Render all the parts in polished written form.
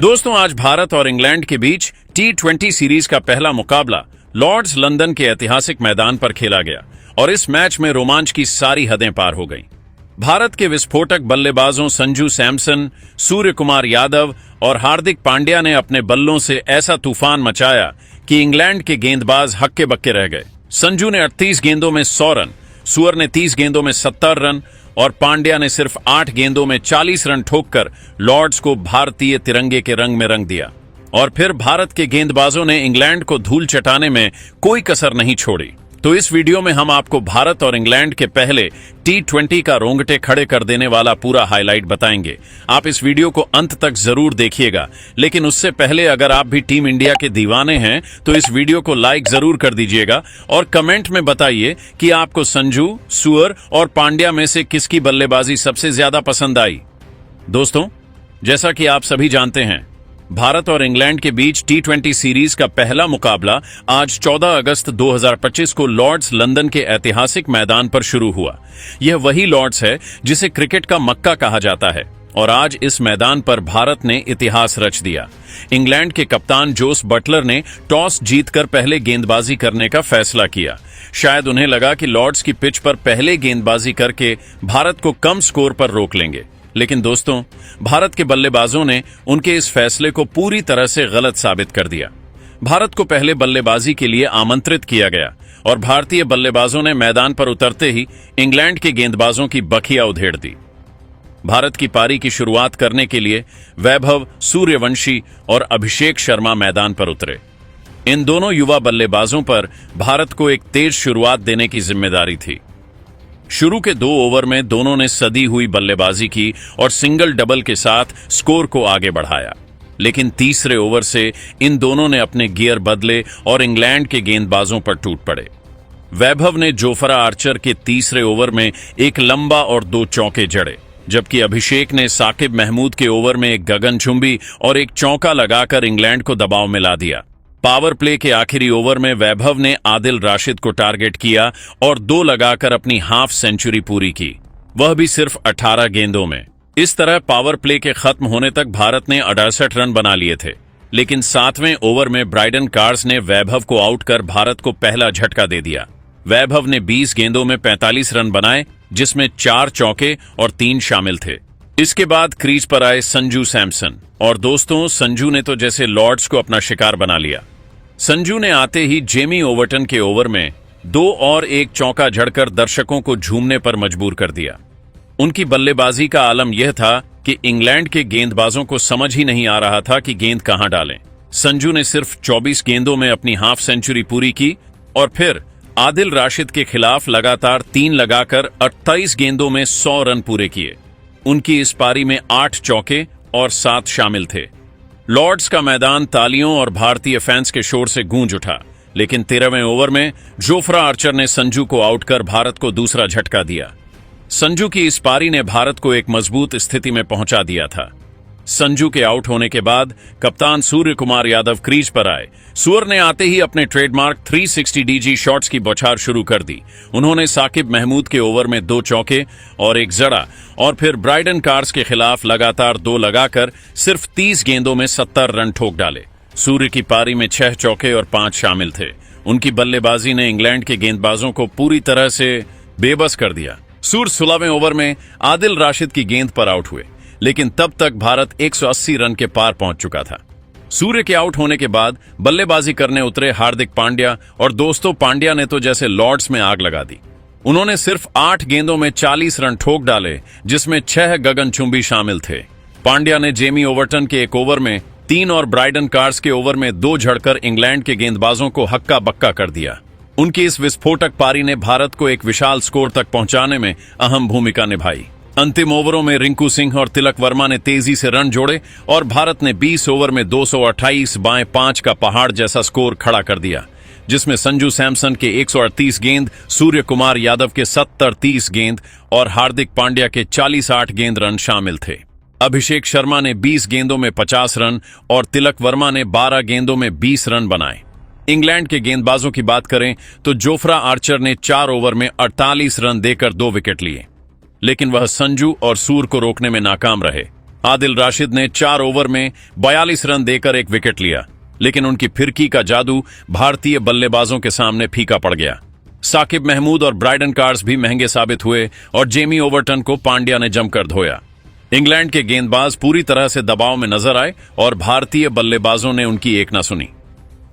दोस्तों, आज भारत और इंग्लैंड के बीच T20 सीरीज का पहला मुकाबला लॉर्ड्स लंदन के ऐतिहासिक मैदान पर खेला गया और इस मैच में रोमांच की सारी हदें पार हो गईं। भारत के विस्फोटक बल्लेबाजों संजू सैमसन, सूर्य कुमार यादव और हार्दिक पांड्या ने अपने बल्लों से ऐसा तूफान मचाया कि इंग्लैंड के गेंदबाज हक्के बक्के रह गए। संजू ने 38 गेंदों में 100 रन, सूर्य ने 30 गेंदों में 70 रन और पांड्या ने सिर्फ 8 गेंदों में 40 रन ठोककर लॉर्ड्स को भारतीय तिरंगे के रंग में रंग दिया। और फिर भारत के गेंदबाजों ने इंग्लैंड को धूल चटाने में कोई कसर नहीं छोड़ी। तो इस वीडियो में हम आपको भारत और इंग्लैंड के पहले T20 का रोंगटे खड़े कर देने वाला पूरा हाईलाइट बताएंगे। आप इस वीडियो को अंत तक जरूर देखिएगा, लेकिन उससे पहले अगर आप भी टीम इंडिया के दीवाने हैं तो इस वीडियो को लाइक जरूर कर दीजिएगा और कमेंट में बताइए कि आपको संजू, सूर्य और पांड्या में से किसकी बल्लेबाजी सबसे ज्यादा पसंद आई। दोस्तों, जैसा कि आप सभी जानते हैं, भारत और इंग्लैंड के बीच T20 सीरीज का पहला मुकाबला आज 14 अगस्त 2025 को लॉर्ड्स लंदन के ऐतिहासिक मैदान पर शुरू हुआ। यह वही लॉर्ड्स है जिसे क्रिकेट का मक्का कहा जाता है और आज इस मैदान पर भारत ने इतिहास रच दिया। इंग्लैंड के कप्तान जोस बटलर ने टॉस जीतकर पहले गेंदबाजी करने का फैसला किया। शायद उन्हें लगा कि लॉर्ड्स की पिच पर पहले गेंदबाजी करके भारत को कम स्कोर पर रोक लेंगे, लेकिन दोस्तों, भारत के बल्लेबाजों ने उनके इस फैसले को पूरी तरह से गलत साबित कर दिया। भारत को पहले बल्लेबाजी के लिए आमंत्रित किया गया और भारतीय बल्लेबाजों ने मैदान पर उतरते ही इंग्लैंड के गेंदबाजों की बखिया उधेड़ दी। भारत की पारी की शुरुआत करने के लिए वैभव सूर्यवंशी और अभिषेक शर्मा मैदान पर उतरे। इन दोनों युवा बल्लेबाजों पर भारत को एक तेज शुरुआत देने की जिम्मेदारी थी। शुरू के 2 ओवर में दोनों ने सदी हुई बल्लेबाजी की और सिंगल डबल के साथ स्कोर को आगे बढ़ाया, लेकिन तीसरे ओवर से इन दोनों ने अपने गियर बदले और इंग्लैंड के गेंदबाजों पर टूट पड़े। वैभव ने जोफ्रा आर्चर के तीसरे ओवर में एक लंबा और 2 चौके जड़े, जबकि अभिषेक ने साकिब महमूद के ओवर में एक गगनचुंबी और एक चौका लगाकर इंग्लैंड को दबाव में ला दिया। पावर प्ले के आखिरी ओवर में वैभव ने आदिल राशिद को टारगेट किया और 2 लगाकर अपनी हाफ सेंचुरी पूरी की, वह भी सिर्फ 18 गेंदों में। इस तरह पावर प्ले के खत्म होने तक भारत ने 68 रन बना लिए थे, लेकिन 7वें ओवर में ब्राइडन कार्स ने वैभव को आउट कर भारत को पहला झटका दे दिया। वैभव ने 20 गेंदों में 45 रन बनाए, जिसमें 4 चौके और 3 शामिल थे। इसके बाद क्रीज पर आए संजू सैमसन और दोस्तों, संजू ने तो जैसे लॉर्ड्स को अपना शिकार बना लिया। संजू ने आते ही जेमी ओवर्टन के ओवर में 2 और 1 चौका झड़कर दर्शकों को झूमने पर मजबूर कर दिया। उनकी बल्लेबाजी का आलम यह था कि इंग्लैंड के गेंदबाजों को समझ ही नहीं आ रहा था कि गेंद कहां डालें। संजू ने सिर्फ 24 गेंदों में अपनी हाफ सेंचुरी पूरी की और फिर आदिल राशिद के खिलाफ लगातार 3 लगाकर 28 गेंदों में 100 रन पूरे किए। उनकी इस पारी में 8 चौके और 7 शामिल थे। लॉर्ड्स का मैदान तालियों और भारतीय फैंस के शोर से गूंज उठा, लेकिन 13वें ओवर में जोफ्रा आर्चर ने संजू को आउट कर भारत को दूसरा झटका दिया। संजू की इस पारी ने भारत को एक मजबूत स्थिति में पहुंचा दिया था। संजू के आउट होने के बाद कप्तान सूर्य कुमार यादव क्रीज पर आए। सूर्य ने आते ही अपने ट्रेडमार्क 360 डीजी शॉट्स की बौछार शुरू कर दी। उन्होंने साकिब महमूद के ओवर में 2 चौके और 1 जड़ा और फिर ब्राइडन कार्स के खिलाफ लगातार 2 लगाकर सिर्फ 30 गेंदों में 70 रन ठोक डाले। सूर्य की पारी में 6 चौके और 5 शामिल थे। उनकी बल्लेबाजी ने इंग्लैंड के गेंदबाजों को पूरी तरह से बेबस कर दिया। सूर्य 16वें ओवर में आदिल राशिद की गेंद पर आउट हुए, लेकिन तब तक भारत 180 रन के पार पहुंच चुका था। सूर्य के आउट होने के बाद बल्लेबाजी करने उतरे हार्दिक पांड्या और दोस्तों, पांड्या ने तो जैसे लॉर्ड्स में आग लगा दी। उन्होंने सिर्फ 8 गेंदों में 40 रन ठोक डाले, जिसमें 6 गगनचुंबी शामिल थे। पांड्या ने जेमी ओवर्टन के एक ओवर में 3 और ब्राइडन कार्स के ओवर में 2 झड़कर इंग्लैंड के गेंदबाजों को हक्का बक्का कर दिया। उनकी इस विस्फोटक पारी ने भारत को एक विशाल स्कोर तक पहुंचाने में अहम भूमिका निभाई। अंतिम ओवरों में रिंकू सिंह और तिलक वर्मा ने तेजी से रन जोड़े और भारत ने 20 ओवर में 228 बाएं 5 का पहाड़ जैसा स्कोर खड़ा कर दिया, जिसमें संजू सैमसन के 138 गेंद, सूर्य कुमार यादव के 70-30 गेंद और हार्दिक पांड्या के 40-8 गेंद रन शामिल थे। अभिषेक शर्मा ने 20 गेंदों में 50 रन और तिलक वर्मा ने 12 गेंदों में 20 रन बनाए। इंग्लैंड के गेंदबाजों की बात करें तो जोफ्रा आर्चर ने 4 ओवर में 48 रन देकर 2 विकेट लिए, लेकिन वह संजू और सूर्य को रोकने में नाकाम रहे। आदिल राशिद ने 4 ओवर में 42 रन देकर एक विकेट लिया, लेकिन उनकी फिरकी का जादू भारतीय बल्लेबाजों के सामने फीका पड़ गया। साकिब महमूद और ब्राइडन कार्स भी महंगे साबित हुए और जेमी ओवरटन को पांड्या ने जमकर धोया। इंग्लैंड के गेंदबाज पूरी तरह से दबाव में नजर आए और भारतीय बल्लेबाजों ने उनकी एक न सुनी।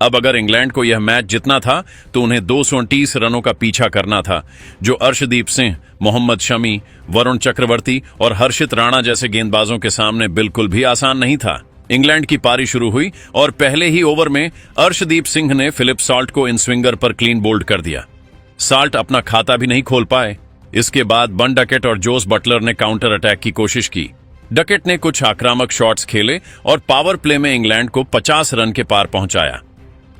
अब अगर इंग्लैंड को यह मैच जीतना था तो उन्हें 229 रनों का पीछा करना था, जो अर्शदीप सिंह, मोहम्मद शमी, वरुण चक्रवर्ती और हर्षित राणा जैसे गेंदबाजों के सामने बिल्कुल भी आसान नहीं था। इंग्लैंड की पारी शुरू हुई और पहले ही ओवर में अर्शदीप सिंह ने फिलिप सॉल्ट को इन स्विंगर पर क्लीन बोल्ड कर दिया। सॉल्ट अपना खाता भी नहीं खोल पाए। इसके बाद बन डकेट और जोस बटलर ने काउंटर अटैक की कोशिश की। डकेट ने कुछ आक्रामक शॉट्स खेले और पावर प्ले में इंग्लैंड को 50 रन के पार पहुंचाया,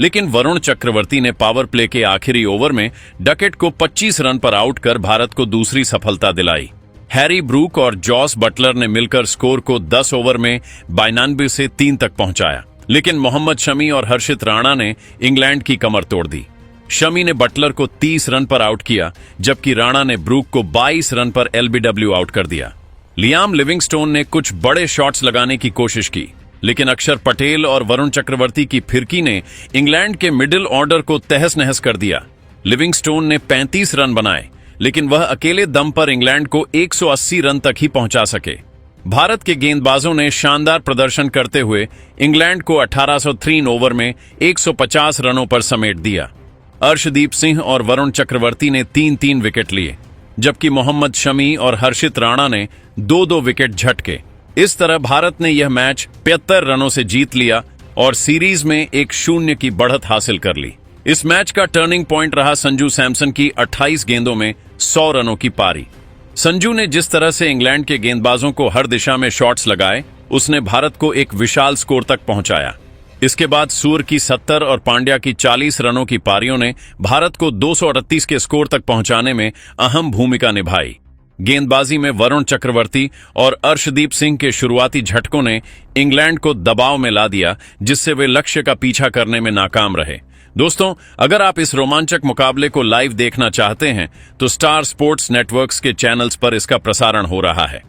लेकिन वरुण चक्रवर्ती ने पावर प्ले के आखिरी ओवर में डकेट को 25 रन पर आउट कर भारत को दूसरी सफलता दिलाई। हैरी ब्रूक और जॉस बटलर ने मिलकर स्कोर को 10 ओवर में 92 से 3 तक पहुंचाया, लेकिन मोहम्मद शमी और हर्षित राणा ने इंग्लैंड की कमर तोड़ दी। शमी ने बटलर को 30 रन पर आउट किया, जबकि राणा ने ब्रूक को 22 रन पर एलबीडब्ल्यू आउट कर दिया। लियाम लिविंगस्टोन ने कुछ बड़े शॉट्स लगाने की कोशिश की, लेकिन अक्षर पटेल और वरुण चक्रवर्ती की फिरकी ने इंग्लैंड के मिडिल ऑर्डर को तहस नहस कर दिया। लिविंगस्टोन ने 35 रन बनाए, लेकिन वह अकेले दम पर इंग्लैंड को 180 रन तक ही पहुंचा सके। भारत के गेंदबाजों ने शानदार प्रदर्शन करते हुए इंग्लैंड को 1803 ओवर में 150 रनों पर समेट दिया। अर्शदीप सिंह और वरुण चक्रवर्ती ने 3-3 विकेट लिए, जबकि मोहम्मद शमी और हर्षित राणा ने 2-2 विकेट झटके। इस तरह भारत ने यह मैच 75 रनों से जीत लिया और सीरीज में 1-0 की बढ़त हासिल कर ली। इस मैच का टर्निंग पॉइंट रहा संजू सैमसन की 28 गेंदों में 100 रनों की पारी। संजू ने जिस तरह से इंग्लैंड के गेंदबाजों को हर दिशा में शॉट्स लगाए, उसने भारत को एक विशाल स्कोर तक पहुंचाया। इसके बाद सूर की 70 और पांड्या की 40 रनों की पारियों ने भारत को 238 के स्कोर तक पहुंचाने में अहम भूमिका निभाई। गेंदबाजी में वरुण चक्रवर्ती और अर्शदीप सिंह के शुरुआती झटकों ने इंग्लैंड को दबाव में ला दिया, जिससे वे लक्ष्य का पीछा करने में नाकाम रहे। दोस्तों, अगर आप इस रोमांचक मुकाबले को लाइव देखना चाहते हैं तो स्टार स्पोर्ट्स नेटवर्क्स के चैनल्स पर इसका प्रसारण हो रहा है।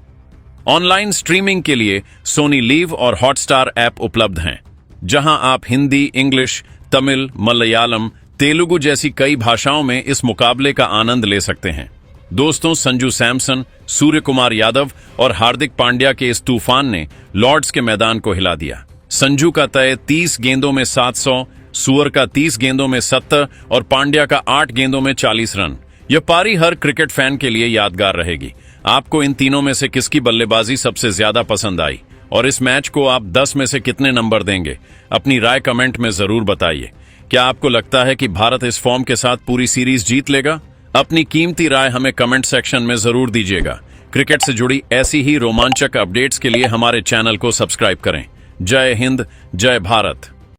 ऑनलाइन स्ट्रीमिंग के लिए सोनी लीव और हॉटस्टार ऐप उपलब्ध हैं, जहां आप हिंदी, इंग्लिश, तमिल, मलयालम, तेलुगु जैसी कई भाषाओं में इस मुकाबले का आनंद ले सकते हैं। दोस्तों, संजू सैमसन, सूर्य कुमार यादव और हार्दिक पांड्या के इस तूफान ने लॉर्ड्स के मैदान को हिला दिया। संजू का तय 30 गेंदों में 700, सूअर का 30 गेंदों में 70 और पांड्या का 8 गेंदों में 40 रन। यह पारी हर क्रिकेट फैन के लिए यादगार रहेगी। आपको इन तीनों में से किसकी बल्लेबाजी सबसे ज्यादा पसंद आई और इस मैच को आप 10 में से कितने नंबर देंगे? अपनी राय कमेंट में जरूर बताइए। क्या आपको लगता है कि भारत इस फॉर्म के साथ पूरी सीरीज जीत लेगा? अपनी कीमती राय हमें कमेंट सेक्शन में जरूर दीजिएगा। क्रिकेट से जुड़ी ऐसी ही रोमांचक अपडेट्स के लिए हमारे चैनल को सब्सक्राइब करें। जय हिंद, जय भारत।